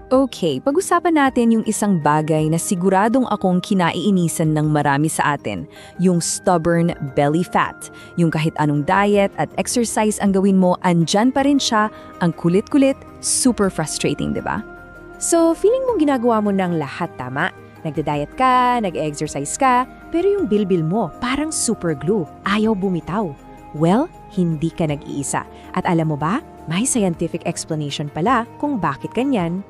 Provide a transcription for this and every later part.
Okay, pag-usapan natin yung isang bagay na siguradong akong kinaiinisan ng marami sa atin, yung stubborn belly fat. Yung kahit anong diet at exercise ang gawin mo, andyan pa rin siya, ang kulit-kulit, super frustrating, di ba? So, feeling mong ginagawa mo ng lahat tama? Nagda-diet ka, nag-exercise ka, pero yung bilbil mo parang super glue, ayaw bumitaw. Well, hindi ka nag-iisa. At alam mo ba, may scientific explanation pala kung bakit ganyan.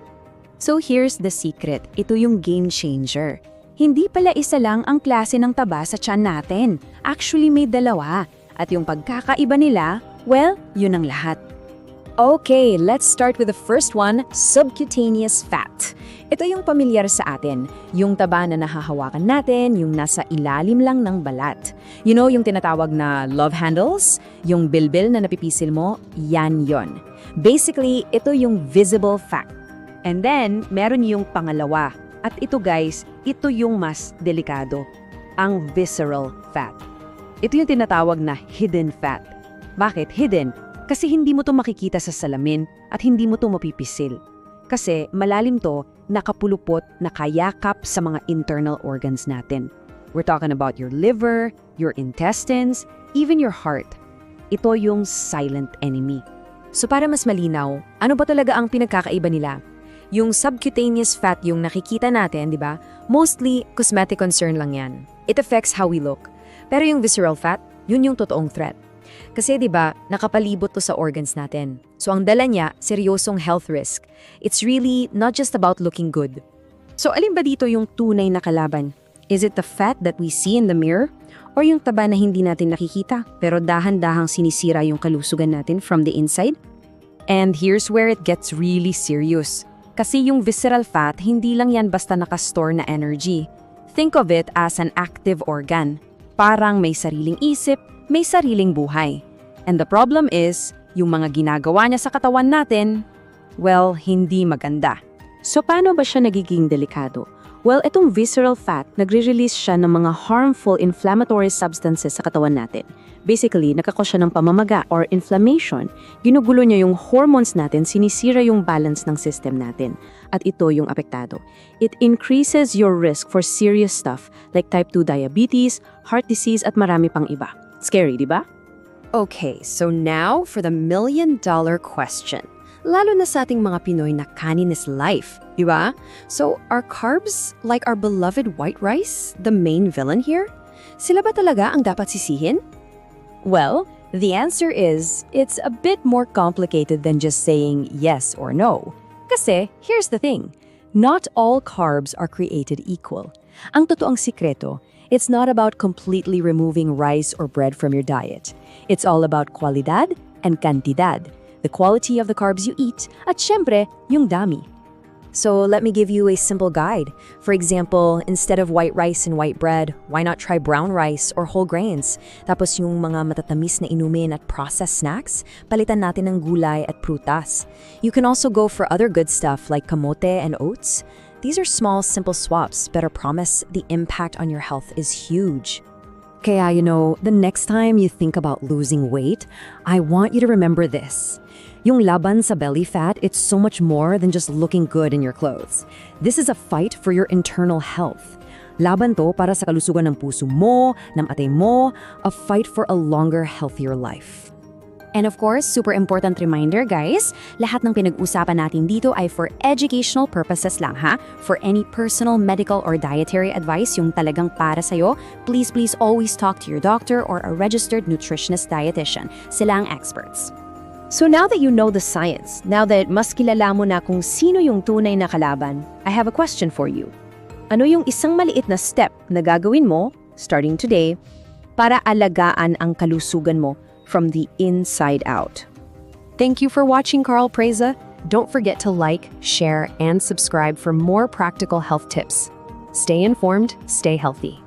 So here's the secret, ito yung game changer. Hindi pala isa lang ang klase ng taba sa tiyan natin. Actually may dalawa. At yung pagkakaiba nila, well, yun ang lahat. Okay, let's start with the first one, subcutaneous fat. Ito yung pamilyar sa atin, yung taba na nahahawakan natin, yung nasa ilalim lang ng balat. You know, yung tinatawag na love handles, yung bilbil na napipisil mo, yan yon. Basically, ito yung visible fat. And then, meron yung pangalawa. At ito guys, ito yung mas delikado, ang visceral fat. Ito yung tinatawag na hidden fat. Bakit hidden? Kasi hindi mo to makikita sa salamin at hindi mo to mapipisil. Kasi malalim to, nakapulupot, nakayakap sa mga internal organs natin. We're talking about your liver, your intestines, even your heart. Ito yung silent enemy. So para mas malinaw, ano ba talaga ang pinagkakaiba nila? Yung subcutaneous fat yung nakikita natin, di ba? Mostly, cosmetic concern lang yan. It affects how we look. Pero yung visceral fat, yun yung totoong threat. Kasi di ba, nakapalibot to sa organs natin. So ang dala niya, seryosong health risk. It's really not just about looking good. So alin ba dito yung tunay na kalaban? Is it the fat that we see in the mirror? Or yung taba na hindi natin nakikita, pero dahan-dahang sinisira yung kalusugan natin from the inside? And here's where it gets really serious. Kasi yung visceral fat, hindi lang yan basta nakastore na energy. Think of it as an active organ. Parang may sariling isip, may sariling buhay. And the problem is, yung mga ginagawa niya sa katawan natin, well, hindi maganda. So paano ba siya nagiging delikado? Well, itong visceral fat, nagre-release siya ng mga harmful inflammatory substances sa katawan natin. Basically, nakakos siya ng pamamaga or inflammation. Ginugulo niya yung hormones natin, sinisira yung balance ng system natin. At ito yung apektado. It increases your risk for serious stuff like type 2 diabetes, heart disease at marami pang iba. Scary, di ba? Okay, so now for the million-dollar question. Lalo na sa ating mga Pinoy na kanin is life, di ba? So, are carbs like our beloved white rice the main villain here? Sila ba talaga ang dapat sisihin? Well, the answer is, it's a bit more complicated than just saying yes or no. Kasi, here's the thing, not all carbs are created equal. Ang totoong sikreto, it's not about completely removing rice or bread from your diet. It's all about kwalidad and kantidad. The quality of the carbs you eat, at syempre, yung dami. So let me give you a simple guide. For example, instead of white rice and white bread, why not try brown rice or whole grains? Tapos yung mga matatamis na inumin at processed snacks, palitan natin ng gulay at prutas. You can also go for other good stuff like kamote and oats. These are small, simple swaps, but I promise the impact on your health is huge. Kaya, the next time you think about losing weight, I want you to remember this. Yung laban sa belly fat, it's so much more than just looking good in your clothes. This is a fight for your internal health. Laban to para sa kalusugan ng puso mo, ng atay mo, a fight for a longer, healthier life. And of course, super important reminder guys, lahat ng pinag-usapan natin dito ay for educational purposes lang ha. For any personal, medical, or dietary advice yung talagang para sa'yo, please always talk to your doctor or a registered nutritionist dietitian. Sila ang experts. So now that you know the science, now that mas kilala mo na kung sino yung tunay na kalaban, I have a question for you. Ano yung isang maliit na step na gagawin mo, starting today, para alagaan ang kalusugan mo from the inside out? Thank you for watching Carl Preza. Don't forget to like, share, and subscribe for more practical health tips. Stay informed, stay healthy.